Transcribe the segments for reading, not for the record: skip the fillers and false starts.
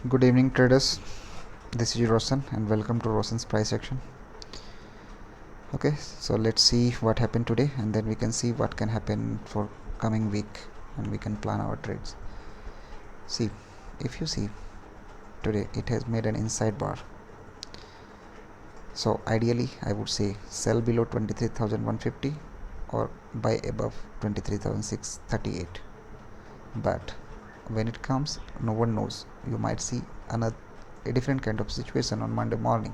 Good evening, traders. This is Roshan, and welcome to Roshan's price action. Okay, so let's see what happened today, and then we can see what can happen for coming week, and we can plan our trades. See, if you see today, it has made an inside bar. So ideally, I would say sell below 23,150 or buy above 23,638. But when it comes, no one knows. You might see a different kind of situation on Monday morning.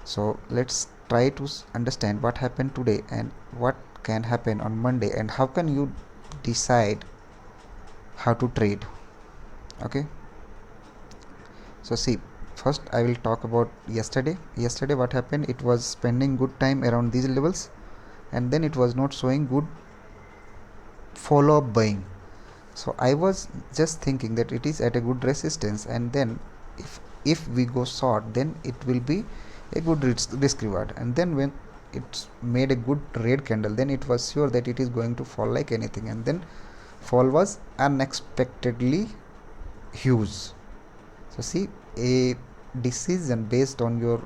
So let's try to understand what happened today and what can happen on Monday, and how can you decide how to trade. Okay, so see, first I will talk about yesterday. What happened, it was spending good time around these levels, and then it was not showing good follow-up buying. So I was just thinking that it is at a good resistance, and then if we go short, then it will be a good risk reward. And then when it's made a good red candle, then it was sure that it is going to fall like anything, and then fall was unexpectedly huge. So see, a decision based on your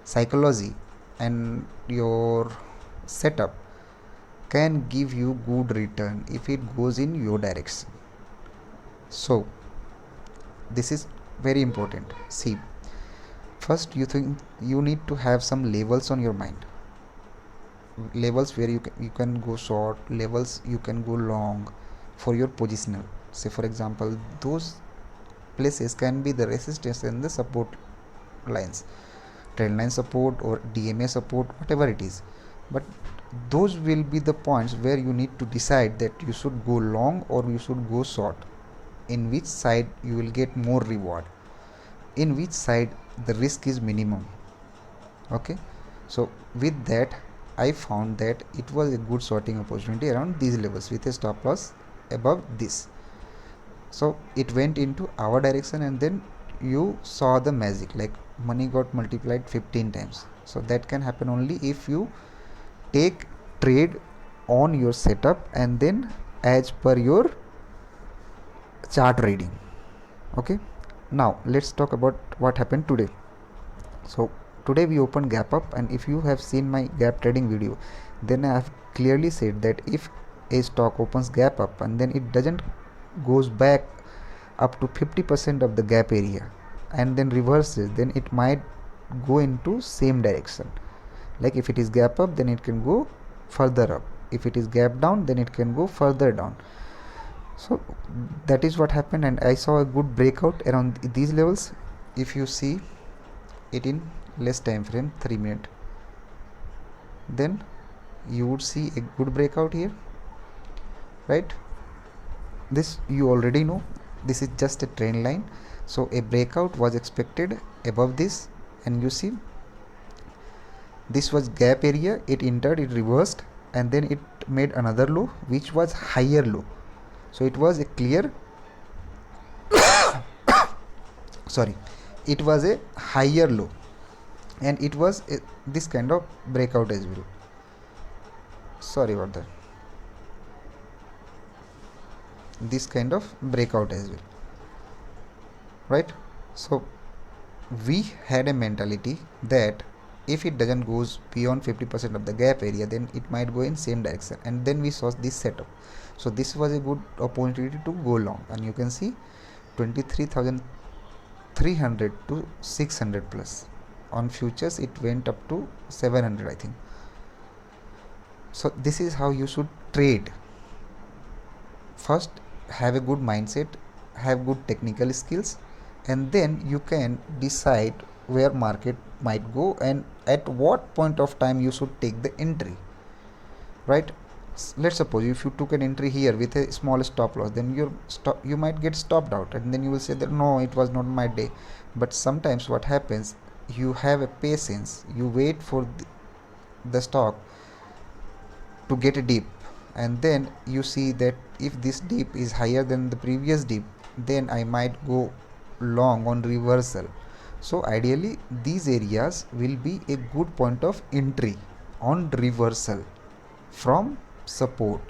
psychology and your setup can give you good return if it goes in your direction. So this is very important. See, first you think you need to have some levels on your mind, levels where you can go short, levels you can go long for your positional. Say for example, those places can be the resistance and the support lines, trend line support or DMA support, whatever it is. But those will be the points where you need to decide that you should go long or you should go short, in which side you will get more reward, in which side the risk is minimum. Okay, so with that I found that it was a good sorting opportunity around these levels with a stop loss above this. So it went into our direction, and then you saw the magic, like money got multiplied 15 times. So that can happen only if you take trade on your setup and then as per your chart reading. Okay, now let's talk about what happened today. So today we opened gap up, and if you have seen my gap trading video, then I have clearly said that if a stock opens gap up and then it doesn't goes back up to 50% of the gap area and then reverses, then it might go into same direction. Like if it is gap up, then it can go further up. If it is gap down, then it can go further down. So that is what happened, and I saw a good breakout around these levels. If you see it in less time frame, 3 minute, then you would see a good breakout here, right? This you already know, this is just a trend line. So a breakout was expected above this, and you see this was gap area, it entered, it reversed, and then it made another low which was higher low. So it was a clear sorry, it was a higher low, and it was this kind of breakout as well. Sorry about that, this kind of breakout as well, right? So we had a mentality that if it doesn't goes beyond 50% of the gap area, then it might go in same direction, and then we saw this setup. So this was a good opportunity to go long, and you can see 23,300 to 600 plus. On futures it went up to 700, I think. So this is how you should trade. First, have a good mindset, have good technical skills, and then you can decide where market might go and at what point of time you should take the entry, right? Let's suppose if you took an entry here with a small stop loss, then you might get stopped out, and then you will say that no, it was not my day. But sometimes what happens, you have a patience, you wait for the stock to get a dip, and then you see that if this dip is higher than the previous dip, then I might go long on reversal. So ideally these areas will be a good point of entry on reversal from support.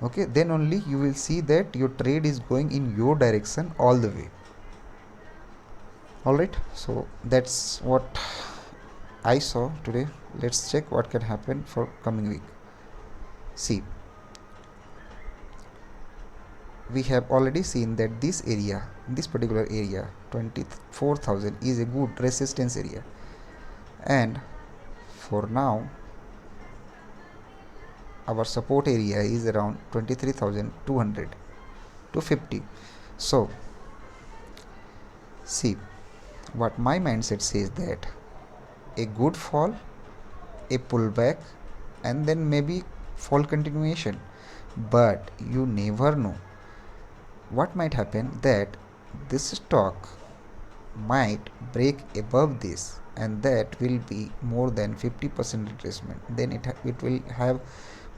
Okay, then only you will see that your trade is going in your direction all the way. Alright, so that's what I saw today. Let's check what can happen for coming week. See, we have already seen that this particular area 24,000 is a good resistance area, and for now our support area is around 23,200 to 50. So see, what my mindset says that a good fall, a pullback, and then maybe fall continuation, but you never know what might happen, that this stock might break above this, and that will be more than 50% retracement. Then it will have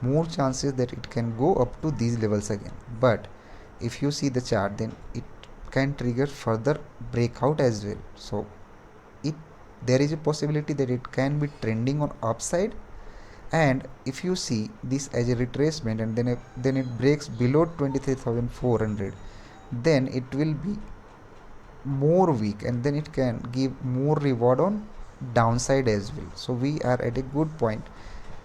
more chances that it can go up to these levels again. But if you see the chart, then it can trigger further breakout as well. So it there is a possibility that it can be trending on upside, and if you see this as a retracement and then it breaks below 23,400, then it will be more weak, and then it can give more reward on downside as well. So we are at a good point.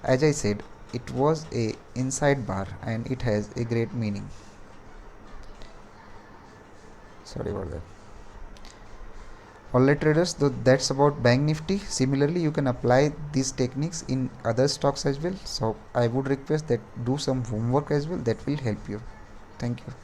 As I said, it was a inside bar and it has a great meaning. Sorry about that. Alright traders, so that's about bank nifty. Similarly, you can apply these techniques in other stocks as well. So I would request that do some homework as well, that will help you. Thank you.